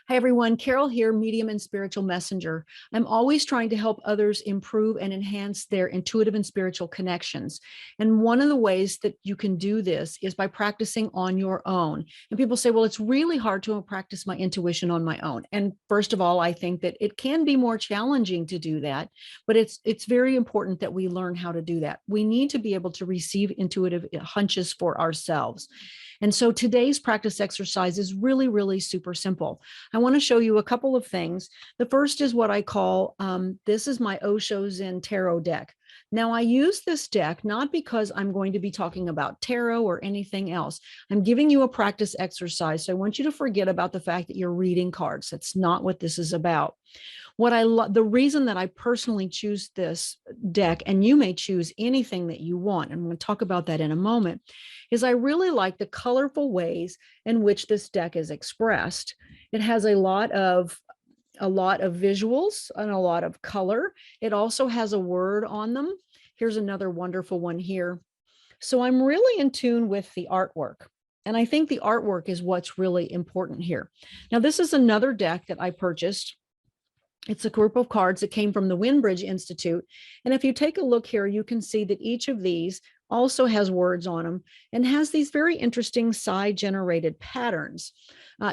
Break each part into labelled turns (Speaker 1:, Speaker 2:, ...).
Speaker 1: Hi, everyone. Carol here, medium and spiritual messenger. I'm always trying to help others improve and enhance their intuitive and spiritual connections. And one of the ways that you can do this is by practicing on your own. And people say, well, it's really hard to practice my intuition on my own. And first of all, I think that it can be more challenging to do that, but it's very important that we learn how to do that. We need to be able to receive intuitive hunches for ourselves. And so today's practice exercise is really, really super simple. I want to show you a couple of things. The first is what I call, this is my Osho Zen tarot deck. Now, I use this deck not because I'm going to be talking about tarot or anything else. I'm giving you a practice exercise. So I want you to forget about the fact that you're reading cards. That's not what this is about. The reason that I personally choose this deck, and you may choose anything that you want, and I'm going to talk about that in a moment, is I really like the colorful ways in which this deck is expressed. It has a lot of visuals and a lot of color. It also has a word on them. Here's another wonderful one here. So I'm really in tune with the artwork. And I think the artwork is what's really important here. Now, this is another deck that I purchased. It's a group of cards that came from the Windbridge Institute. And if you take a look here, you can see that each of these also has words on them and has these very interesting side-generated patterns.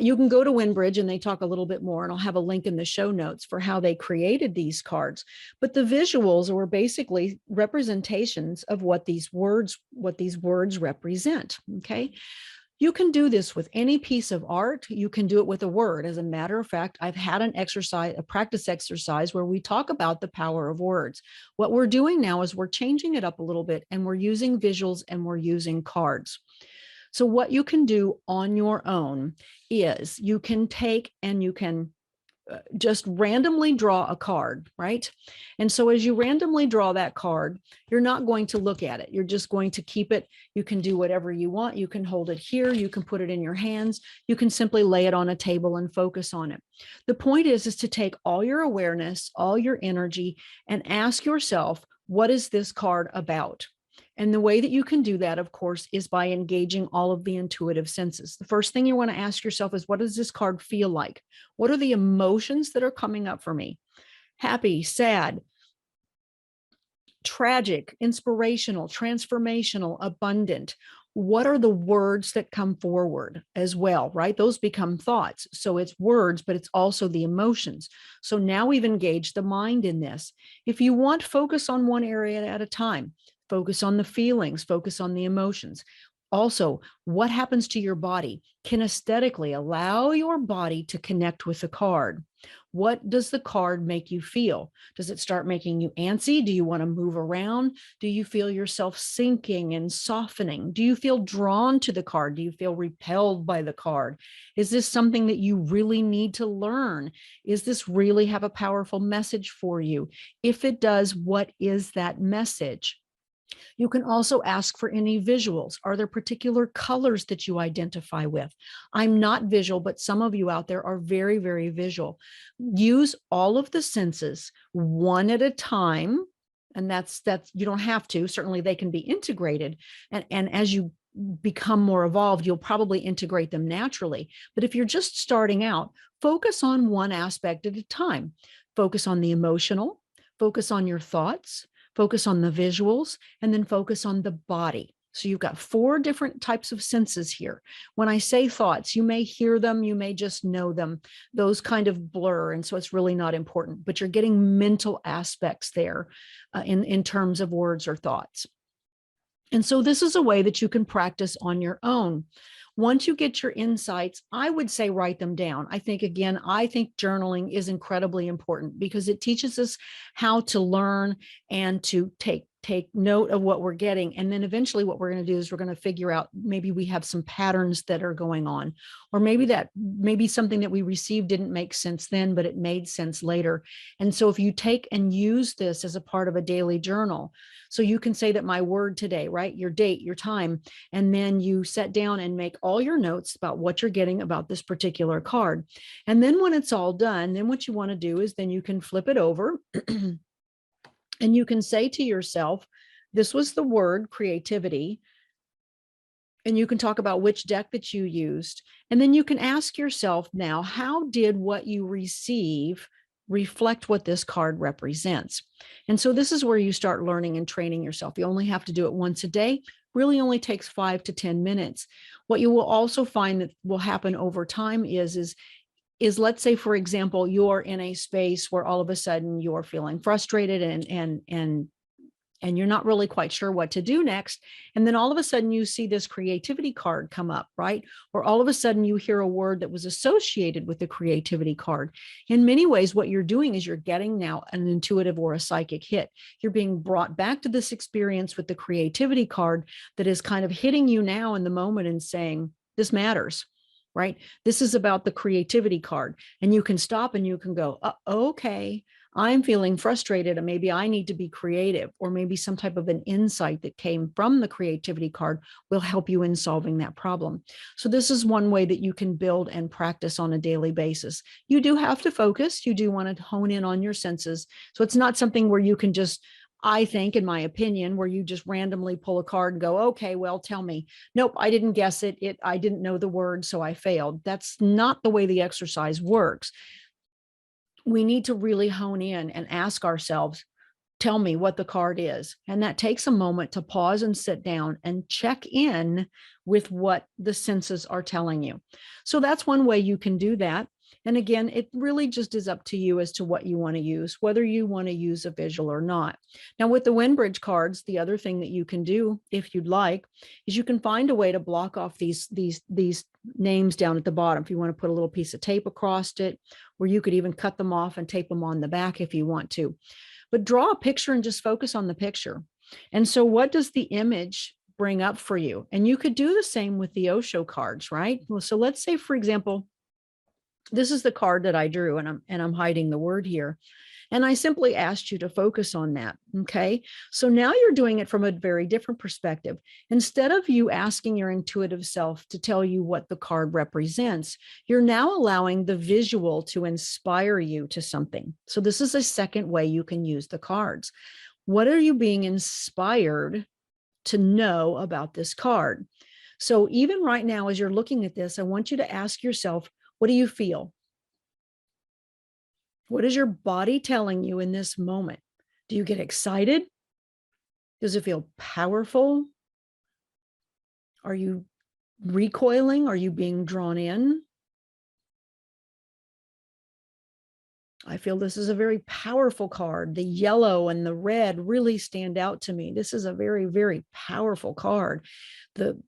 Speaker 1: You can go to Windbridge and they talk a little bit more, and I'll have a link in the show notes for how they created these cards. But the visuals were basically representations of what these words represent, okay? You can do this with any piece of art. You can do it with a word. As a matter of fact, I've had a practice exercise where we talk about the power of words. What we're doing now is we're changing it up a little bit, and we're using visuals and we're using cards. So what you can do on your own is you can take and you can just randomly draw a card, right? And so as you randomly draw that card, you're not going to look at it. You're just going to keep it. You can do whatever you want. You can hold it here. You can put it in your hands. You can simply lay it on a table and focus on it. The point is to take all your awareness, all your energy, and ask yourself, what is this card about? And the way that you can do that, of course, is by engaging all of the intuitive senses. The first thing you want to ask yourself is, what does this card feel like? What are the emotions that are coming up for me? Happy, sad, tragic, inspirational, transformational, abundant. What are the words that come forward as well, right? Those become thoughts. So it's words, but it's also the emotions. So now we've engaged the mind in this. If you want, focus on one area at a time. Focus on the feelings, focus on the emotions. Also, what happens to your body? Kinesthetically, allow your body to connect with the card. What does the card make you feel? Does it start making you antsy? Do you want to move around? Do you feel yourself sinking and softening? Do you feel drawn to the card? Do you feel repelled by the card? Is this something that you really need to learn? Is this really have a powerful message for you? If it does, what is that message? You can also ask for any visuals. Are there particular colors that you identify with? I'm not visual, but some of you out there are very, very visual. Use all of the senses one at a time. And that's you don't have to. Certainly they can be integrated. And as you become more evolved, you'll probably integrate them naturally. But if you're just starting out, focus on one aspect at a time. Focus on the emotional, focus on your thoughts, focus on the visuals, and then focus on the body. So you've got 4 different types of senses here. When I say thoughts, you may hear them, you may just know them. Those kind of blur, and so it's really not important, but you're getting mental aspects there in terms of words or thoughts. And so this is a way that you can practice on your own. Once you get your insights, I would say write them down. I think journaling is incredibly important because it teaches us how to learn and to take take note of what we're getting. And then eventually what we're going to do is we're going to figure out, maybe we have some patterns that are going on, or maybe something that we received didn't make sense then, but it made sense later. And so if you take and use this as a part of a daily journal, so you can say that my word today, right? Your date, your time, and then you sit down and make all your notes about what you're getting about this particular card. And then when it's all done, then what you want to do is then you can flip it over and you can say to yourself, this was the word creativity. And you can talk about which deck that you used. And then you can ask yourself now, how did what you receive reflect what this card represents? And so this is where you start learning and training yourself. You only have to do it once a day. Really only takes 5 to 10 minutes. What you will also find that will happen over time is let's say, for example, you're in a space where all of a sudden you're feeling frustrated and you're not really quite sure what to do next. And then all of a sudden you see this creativity card come up, right? Or all of a sudden you hear a word that was associated with the creativity card. In many ways, what you're doing is you're getting now an intuitive or a psychic hit. You're being brought back to this experience with the creativity card that is kind of hitting you now in the moment and saying, this matters, right? This is about the creativity card. And you can stop and you can go, okay, I'm feeling frustrated, and maybe I need to be creative, or maybe some type of an insight that came from the creativity card will help you in solving that problem. So this is one way that you can build and practice on a daily basis. You do have to focus. You do want to hone in on your senses. So it's not something where you can just, I think, in my opinion, where you just randomly pull a card and go, okay, well, tell me. Nope, I didn't guess it. I didn't know the word, so I failed. That's not the way the exercise works. We need to really hone in and ask ourselves, tell me what the card is. And that takes a moment to pause and sit down and check in with what the senses are telling you. So that's one way you can do that. And again, it really just is up to you as to what you want to use, whether you want to use a visual or not. Now, with the Windbridge cards, the other thing that you can do, if you'd like, is you can find a way to block off these names down at the bottom. If you want to put a little piece of tape across it, or you could even cut them off and tape them on the back if you want to. But draw a picture and just focus on the picture. And so what does the image bring up for you? And you could do the same with the Osho cards, right? Well, so let's say, for example, this is the card that I drew, and I'm hiding the word here. And I simply asked you to focus on that. Okay. So now you're doing it from a very different perspective. Instead of you asking your intuitive self to tell you what the card represents, you're now allowing the visual to inspire you to something. So this is a second way you can use the cards. What are you being inspired to know about this card? So even right now, as you're looking at this, I want you to ask yourself, what do you feel? What is your body telling you in this moment? Do you get excited? Does it feel powerful? Are you recoiling? Are you being drawn in? I feel this is a very powerful card. The yellow and the red really stand out to me. This is a very, very powerful card.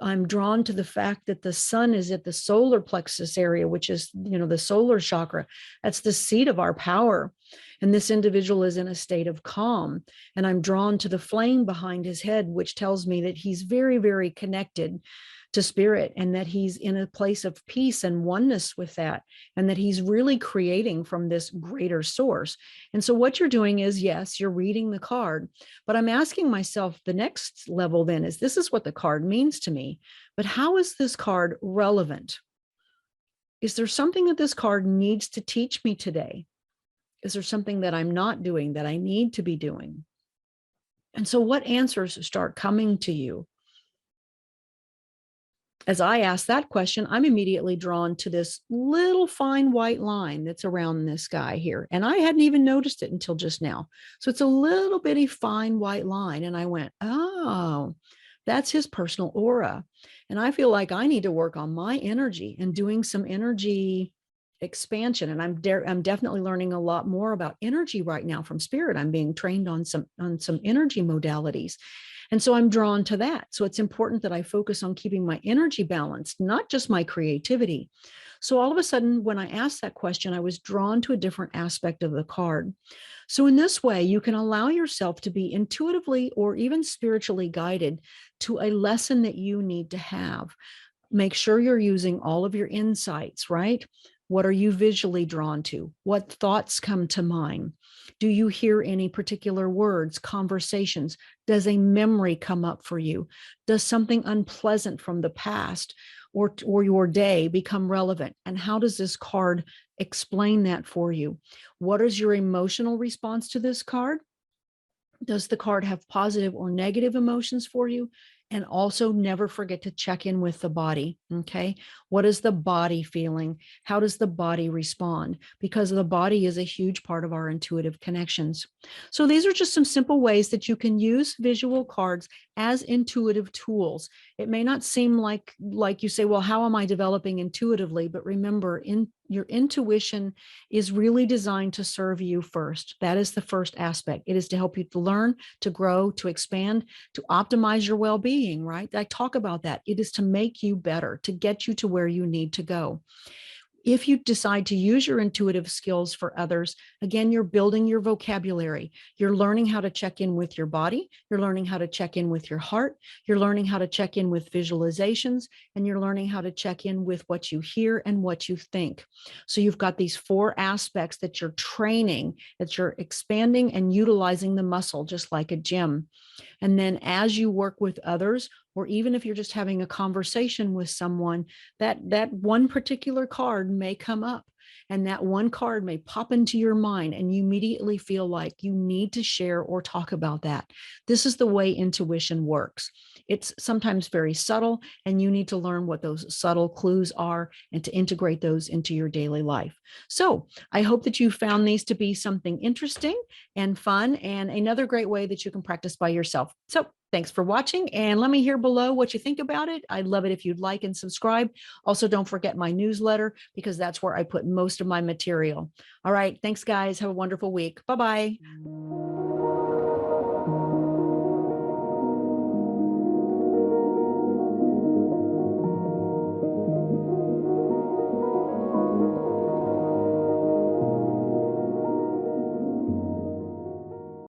Speaker 1: I'm drawn to the fact that the sun is at the solar plexus area, which is, the solar chakra. That's the seat of our power. And this individual is in a state of calm. And I'm drawn to the flame behind his head, which tells me that he's very, very connected to spirit, and that he's in a place of peace and oneness with that, and that he's really creating from this greater source. And so what you're doing is, yes, you're reading the card, but I'm asking myself, the next level then is, this is what the card means to me, but how is this card relevant? Is there something that this card needs to teach me today? Is there something that I'm not doing that I need to be doing? And so what answers start coming to you? As I ask that question, I'm immediately drawn to this little fine white line that's around this guy here. And I hadn't even noticed it until just now. So it's a little bitty fine white line. And I went, oh, that's his personal aura. And I feel like I need to work on my energy and doing some energy expansion. And I'm definitely learning a lot more about energy right now from spirit. I'm being trained on some energy modalities. And so I'm drawn to that. So it's important that I focus on keeping my energy balanced, not just my creativity. So all of a sudden, when I asked that question, I was drawn to a different aspect of the card. So in this way, you can allow yourself to be intuitively or even spiritually guided to a lesson that you need to have. Make sure you're using all of your insights, right? What are you visually drawn to? What thoughts come to mind? Do you hear any particular words, conversations? Does a memory come up for you? Does something unpleasant from the past or your day become relevant? And how does this card explain that for you? What is your emotional response to this card? Does the card have positive or negative emotions for you? And also never forget to check in with the body. Okay. What is the body feeling? How does the body respond? Because the body is a huge part of our intuitive connections. So these are just some simple ways that you can use visual cards as intuitive tools. It may not seem like you say, well, how am I developing intuitively? But remember, your intuition is really designed to serve you first. That is the first aspect. It is to help you to learn, to grow, to expand, to optimize your well-being, right? I talk about that. It is to make you better, to get you to where you need to go. If you decide to use your intuitive skills for others, again, you're building your vocabulary. You're learning how to check in with your body. You're learning how to check in with your heart. You're learning how to check in with visualizations, and you're learning how to check in with what you hear and what you think. So you've got these four aspects that you're training, that you're expanding and utilizing the muscle, just like a gym. And then as you work with others, or even if you're just having a conversation with someone, that one particular card may come up, and that one card may pop into your mind, and you immediately feel like you need to share or talk about that. This is the way intuition works. It's sometimes very subtle, and you need to learn what those subtle clues are and to integrate those into your daily life. So I hope that you found these to be something interesting and fun, and another great way that you can practice by yourself. So thanks for watching, and let me hear below what you think about it. I'd love it if you'd like and subscribe. Also, don't forget my newsletter, because that's where I put most of my material. All right. Thanks, guys. Have a wonderful week. Bye-bye.